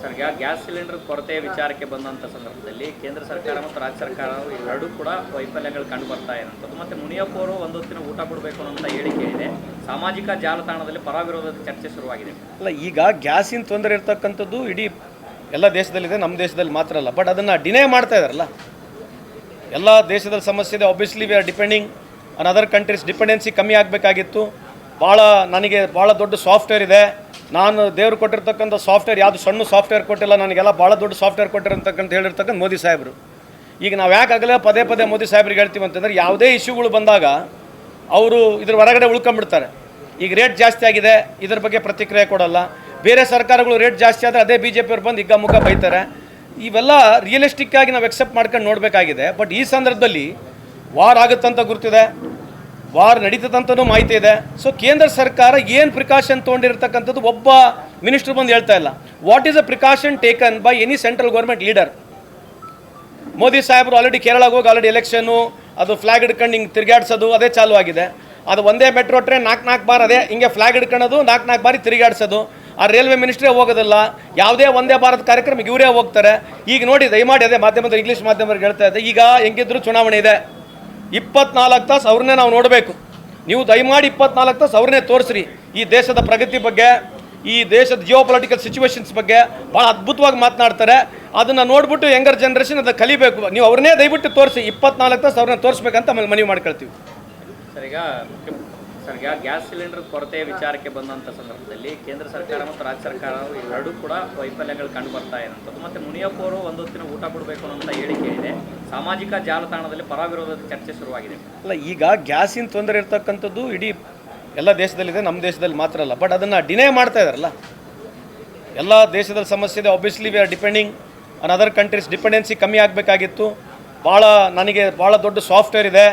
Sir, gas cylinder ಕೊರತೆ ವಿಚಾರಕ್ಕೆ ಬಂದಂಥ ಸಂದರ್ಭದಲ್ಲಿ ಕೇಂದ್ರ ಸರ್ಕಾರ ಮತ್ತು ರಾಜ್ಯ ಸರ್ಕಾರ ಎರಡೂ ಕೂಡ ವೈಫಲ್ಯಗಳು ಕಂಡು ಬರ್ತಾ ಇರುವಂಥದ್ದು. ಮತ್ತು ಮುನಿಯಪ್ಪ ಅವರು ಒಂದು ಹೊತ್ತಿನ ಊಟ ಕೊಡಬೇಕು ಅನ್ನೋ ಹೇಳಿಕೆ ಇದೆ. ಸಾಮಾಜಿಕ ಜಾಲತಾಣದಲ್ಲಿ ಪರ ವಿರೋಧದ ಚರ್ಚೆ ಶುರುವಾಗಿದೆ. ಅಲ್ಲ, ಈಗ ಗ್ಯಾಸಿನ ತೊಂದರೆ ಇರ್ತಕ್ಕಂಥದ್ದು ಇಡೀ ಎಲ್ಲ ದೇಶದಲ್ಲಿದೆ, ನಮ್ಮ ದೇಶದಲ್ಲಿ ಮಾತ್ರ ಅಲ್ಲ. ಬಟ್ ಅದನ್ನು ಡಿನೇ ಮಾಡ್ತಾ ಇದ್ದಾರಲ್ಲ, ಎಲ್ಲ ದೇಶದಲ್ಲಿ ಸಮಸ್ಯೆ ಇದೆ. Obviously we are depending on other countries. Dependency ಕಮ್ಮಿ ಆಗಬೇಕಾಗಿತ್ತು. ನನಗೆ ಭಾಳ ದೊಡ್ಡ ಸಾಫ್ಟ್ವೇರ್ ಇದೆ. ನಾನು ದೇವ್ರು ಕೊಟ್ಟಿರ್ತಕ್ಕಂಥ ಸಾಫ್ಟ್ವೇರ್ ಯಾವುದು ಸಣ್ಣ ಸಾಫ್ಟ್ವೇರ್ ಕೊಟ್ಟಿಲ್ಲ, ನನಗೆಲ್ಲ ಭಾಳ ದೊಡ್ಡ ಸಾಫ್ಟ್ವೇರ್ ಕೊಟ್ಟಿರ್ತಕ್ಕಂಥ ಹೇಳಿರ್ತಕ್ಕಂಥ ಮೋದಿ ಸಾಹೇಬರು. ಈಗ ನಾವು ಯಾಕಾಗಲೇ ಪದೇ ಪದೇ ಮೋದಿ ಸಾಹೇಬ್ರಿಗೆ ಹೇಳ್ತೀವಿ ಅಂತಂದರೆ, ಯಾವುದೇ ಇಶ್ಯೂಗಳು ಬಂದಾಗ ಅವರು ಇದ್ರ ಹೊರಗಡೆ ಉಳ್ಕೊಂಡ್ಬಿಡ್ತಾರೆ. ಈಗ ರೇಟ್ ಜಾಸ್ತಿ ಆಗಿದೆ, ಇದ್ರ ಬಗ್ಗೆ ಪ್ರತಿಕ್ರಿಯೆ ಕೊಡಲ್ಲ. ಬೇರೆ ಸರ್ಕಾರಗಳು ರೇಟ್ ಜಾಸ್ತಿ ಆದರೆ ಅದೇ BJP ಅವ್ರು ಬಂದು ಹಿಗ್ಗಾಮುಗ್ಗ ಬೈತಾರೆ. ಇವೆಲ್ಲ ರಿಯಲಿಸ್ಟಿಕ್ಕಾಗಿ ನಾವು ಎಕ್ಸೆಪ್ಟ್ ಮಾಡ್ಕೊಂಡು ನೋಡಬೇಕಾಗಿದೆ. ಬಟ್ ಈ ಸಂದರ್ಭದಲ್ಲಿ ವಾರ್ ಆಗುತ್ತಂತ ಗುರ್ತಿದೆ, ವಾರ್ ನಡೀತದಂತನೂ ಮಾಹಿತಿ ಇದೆ. ಸೊ ಕೇಂದ್ರ ಸರ್ಕಾರ ಏನು ಪ್ರಿಕಾಷನ್ ತೊಗೊಂಡಿರ್ತಕ್ಕಂಥದ್ದು ಒಬ್ಬ ಮಿನಿಸ್ಟರ್ ಬಂದು ಹೇಳ್ತಾ ಇಲ್ಲ. What is a precaution taken by any central government leader? Modi ಸಾಹೇಬರು ಆಲ್ರೆಡಿ ಕೇರಳಕ್ಕೆ ಹೋಗಿ ಆಲ್ರೆಡಿ ಎಲೆಕ್ಷನ್ನು, ಅದು ಫ್ಲಾಗ್ ಹಿಡ್ಕೊಂಡು ಹಿಂಗೆ ತಿರುಗಾಡ್ಸೋದು ಅದೇ ಚಾಲು ಆಗಿದೆ. ಅದು ಒಂದೇ ಮೆಟ್ರೋ ಟ್ರೈನ್ 4 ಬಾರ್ ಅದೇ ಹಿಂಗೆ ಫ್ಲಾಗ್ ಹಿಡ್ಕೊಳ್ಳೋದು, 4 ಬಾರಿ ತಿರುಗಾಡ್ಸೋದು. ಆ ರೈಲ್ವೆ ಮಿನಿಸ್ಟ್ರೇ ಹೋಗೋದಿಲ್ಲ. ಯಾವುದೇ ಒಂದೇ ಭಾರತ ಕಾರ್ಯಕ್ರಮಕ್ಕೆ ಇವರೇ ಹೋಗ್ತಾರೆ. ಈಗ ನೋಡಿ, ದಯಮಾಡಿ ಅದೇ ಮಾಧ್ಯಮದ ಇಂಗ್ಲೀಷ್ ಮಾಧ್ಯಮದವ್ರಿಗೆ ಹೇಳ್ತಾ ಇದೆ, ಈಗ ಹೆಂಗಿದ್ರು ಚುನಾವಣೆ ಇದೆ, 24 ತಾಸು ಅವ್ರನ್ನೇ ನಾವು ನೋಡಬೇಕು. ನೀವು ದಯಮಾಡಿ 24 ತಾಸು ಅವ್ರನ್ನೇ ತೋರಿಸ್ರಿ. ಈ ದೇಶದ ಪ್ರಗತಿ ಬಗ್ಗೆ, ಈ ದೇಶದ ಜಿಯೋ ಪೊಲಿಟಿಕಲ್ ಸಿಚುವೇಶನ್ಸ್ ಬಗ್ಗೆ ಭಾಳ ಅದ್ಭುತವಾಗಿ ಮಾತನಾಡ್ತಾರೆ. ಅದನ್ನು ನೋಡ್ಬಿಟ್ಟು ಯಂಗರ್ ಜನ್ರೇಷನ್ ಅದನ್ನು ಕಲಿಬೇಕು. ನೀವು ಅವ್ರನ್ನೇ ದಯವಿಟ್ಟು ತೋರಿಸಿ, 24 ತಾಸು ಅವ್ರನ್ನ ತೋರಿಸ್ಬೇಕಂತ ಆಮೇಲೆ ಮನವಿ ಮಾಡ್ಕೊಳ್ತೀವಿ. ಸರ್, ಗ್ಯಾಸ್ ಸಿಲಿಂಡರ್ ಕೊರತೆ ವಿಚಾರಕ್ಕೆ ಬಂದಂಥ ಸಂದರ್ಭದಲ್ಲಿ ಕೇಂದ್ರ ಸರ್ಕಾರ ಮತ್ತು ರಾಜ್ಯ ಸರ್ಕಾರ ಎರಡೂ ಕೂಡ ವೈಫಲ್ಯಗಳು ಕಂಡು ಬರ್ತಾ ಇರುವಂಥದ್ದು. ಮತ್ತು ಮುನಿಯಪ್ಪ ಅವರು ಒಂದು ಹೊತ್ತಿನ ಊಟ ಕೊಡಬೇಕು ಅನ್ನೋ ಹೇಳಿಕೆ ಇದೆ. ಸಾಮಾಜಿಕ ಜಾಲತಾಣದಲ್ಲಿ ಪರ ವಿರೋಧದ ಚರ್ಚೆ ಶುರುವಾಗಿದೆ. ಅಲ್ಲ, ಈಗ ಗ್ಯಾಸಿನ ತೊಂದರೆ ಇರ್ತಕ್ಕಂಥದ್ದು ಇಡೀ ಎಲ್ಲ ದೇಶದಲ್ಲಿದೆ, ನಮ್ಮ ದೇಶದಲ್ಲಿ ಮಾತ್ರ ಅಲ್ಲ. ಬಟ್ ಅದನ್ನು ಡಿನೇ ಮಾಡ್ತಾ ಇದ್ದಾರಲ್ಲ, ಎಲ್ಲ ದೇಶದಲ್ಲಿ ಸಮಸ್ಯೆ ಇದೆ. Obviously we are depending on other countries. Dependency ಕಮ್ಮಿ ಆಗಬೇಕಾಗಿತ್ತು. ನನಗೆ ಭಾಳ ದೊಡ್ಡ ಸಾಫ್ಟ್ವೇರ್ ಇದೆ.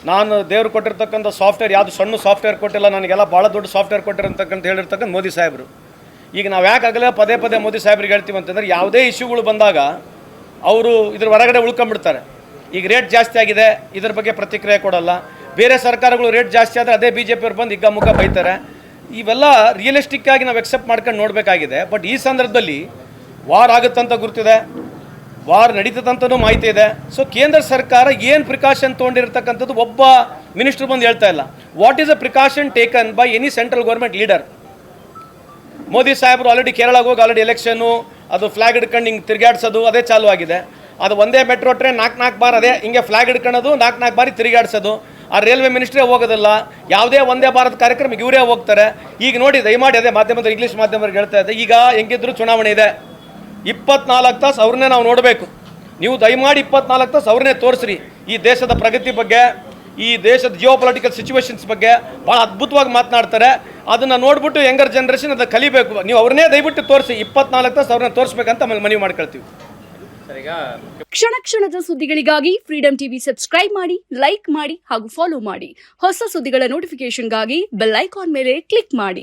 ನಾನು ದೇವ್ರು ಕೊಟ್ಟಿರ್ತಕ್ಕಂಥ ಸಾಫ್ಟ್ವೇರ್ ಯಾವುದು ಸಣ್ಣ ಸಾಫ್ಟ್ವೇರ್ ಕೊಟ್ಟಿಲ್ಲ, ನನಗೆಲ್ಲ ಭಾಳ ದೊಡ್ಡ ಸಾಫ್ಟ್ವೇರ್ ಕೊಟ್ಟಿರ್ತಕ್ಕಂಥ ಹೇಳಿರ್ತಕ್ಕಂಥ ಮೋದಿ ಸಾಹೇಬರು. ಈಗ ನಾವು ಯಾಕಾಗಲೇ ಪದೇ ಪದೇ ಮೋದಿ ಸಾಹೇಬ್ರಿಗೆ ಹೇಳ್ತೀವಿ ಅಂತಂದರೆ, ಯಾವುದೇ ಇಶ್ಯೂಗಳು ಬಂದಾಗ ಅವರು ಇದ್ರ ಹೊರಗಡೆ ಉಳ್ಕೊಂಡ್ಬಿಡ್ತಾರೆ. ಈಗ ರೇಟ್ ಜಾಸ್ತಿ ಆಗಿದೆ, ಇದ್ರ ಬಗ್ಗೆ ಪ್ರತಿಕ್ರಿಯೆ ಕೊಡಲ್ಲ. ಬೇರೆ ಸರ್ಕಾರಗಳು ರೇಟ್ ಜಾಸ್ತಿ ಆದರೆ ಅದೇ BJP ಅವ್ರು ಬಂದು ಹಿಗ್ಗಾಮುಗ್ಗ ಬೈತಾರೆ. ಇವೆಲ್ಲ ರಿಯಲಿಸ್ಟಿಕ್ಕಾಗಿ ನಾವು ಎಕ್ಸೆಪ್ಟ್ ಮಾಡ್ಕೊಂಡು ನೋಡಬೇಕಾಗಿದೆ. ಬಟ್ ಈ ಸಂದರ್ಭದಲ್ಲಿ ವಾರ್ ಆಗುತ್ತಂತ ಗುರ್ತಿದೆ, ವಾರ್ ನಡೀತದಂತನೂ ಮಾಹಿತಿ ಇದೆ. ಸೊ ಕೇಂದ್ರ ಸರ್ಕಾರ ಏನು ಪ್ರಿಕಾಷನ್ ತೊಗೊಂಡಿರ್ತಕ್ಕಂಥದ್ದು ಒಬ್ಬ ಮಿನಿಸ್ಟರ್ ಬಂದು ಹೇಳ್ತಾ ಇಲ್ಲ. What is a precaution taken by any central government leader? Modi ಸಾಹೇಬರು ಆಲ್ರೆಡಿ ಕೇರಳಕ್ಕೆ ಹೋಗಿ ಆಲ್ರೆಡಿ ಎಲೆಕ್ಷನ್ನು, ಅದು ಫ್ಲಾಗ್ ಹಿಡ್ಕೊಂಡು ಹಿಂಗೆ ತಿರುಗಾಡ್ಸೋದು ಅದೇ ಚಾಲು ಆಗಿದೆ. ಅದು ಒಂದೇ ಮೆಟ್ರೋ ಟ್ರೈನ್ 4 ಬಾರ್ ಅದೇ ಹಿಂಗೆ ಫ್ಲಾಗ್ ಹಿಡ್ಕೊಳ್ಳೋದು, 4 ಬಾರಿ ತಿರುಗಾಡ್ಸೋದು. ಆ ರೈಲ್ವೆ ಮಿನಿಸ್ಟ್ರೇ ಹೋಗೋದಿಲ್ಲ. ಯಾವುದೇ ಒಂದೇ ಭಾರತ ಕಾರ್ಯಕ್ರಮಕ್ಕೆ ಇವರೇ ಹೋಗ್ತಾರೆ. ಈಗ ನೋಡಿ, ದಯಮಾಡಿ ಅದೇ ಮಾಧ್ಯಮದ ಇಂಗ್ಲೀಷ್ ಮಾಧ್ಯಮದವ್ರಿಗೆ ಹೇಳ್ತಾ ಇದೆ, ಈಗ ಹೆಂಗಿದ್ರು ಚುನಾವಣೆ ಇದೆ, 24 ತಾಸು ಅವ್ರನ್ನೇ ನಾವು ನೋಡಬೇಕು. ನೀವು ದಯಮಾಡಿ 24 ತಾಸು ಅವ್ರನ್ನೇ ತೋರಿಸ್ರಿ. ಈ ದೇಶದ ಪ್ರಗತಿ ಬಗ್ಗೆ, ಈ ದೇಶದ ಜಿಯೋ ಪೊಲಿಟಿಕಲ್ ಸಿಚುವೇಶನ್ಸ್ ಬಗ್ಗೆ ಭಾಳ ಅದ್ಭುತವಾಗಿ ಮಾತನಾಡ್ತಾರೆ. ಅದನ್ನು ನೋಡ್ಬಿಟ್ಟು ಯಂಗರ್ ಜನ್ರೇಷನ್ ಅದನ್ನು ಕಲಿಬೇಕು. ನೀವು ಅವ್ರನ್ನೇ ದಯವಿಟ್ಟು ತೋರಿಸಿ, 24 ತಾಸು ಅವ್ರನ್ನ ತೋರಿಸ್ಬೇಕಂತ ಆಮೇಲೆ ಮನವಿ ಮಾಡ್ಕೊಳ್ತೀವಿ. ಕ್ಷಣ ಕ್ಷಣದ ಸುದ್ದಿಗಳಿಗಾಗಿ ಫ್ರೀಡಂ ಟಿವಿ ಸಬ್ಸ್ಕ್ರೈಬ್ ಮಾಡಿ, ಲೈಕ್ ಮಾಡಿ ಹಾಗೂ ಫಾಲೋ ಮಾಡಿ. ಹೊಸ ಸುದ್ದಿಗಳ ನೋಟಿಫಿಕೇಶನ್ಗಾಗಿ ಬೆಲ್ ಐಕಾನ್ ಮೇಲೆ ಕ್ಲಿಕ್ ಮಾಡಿ.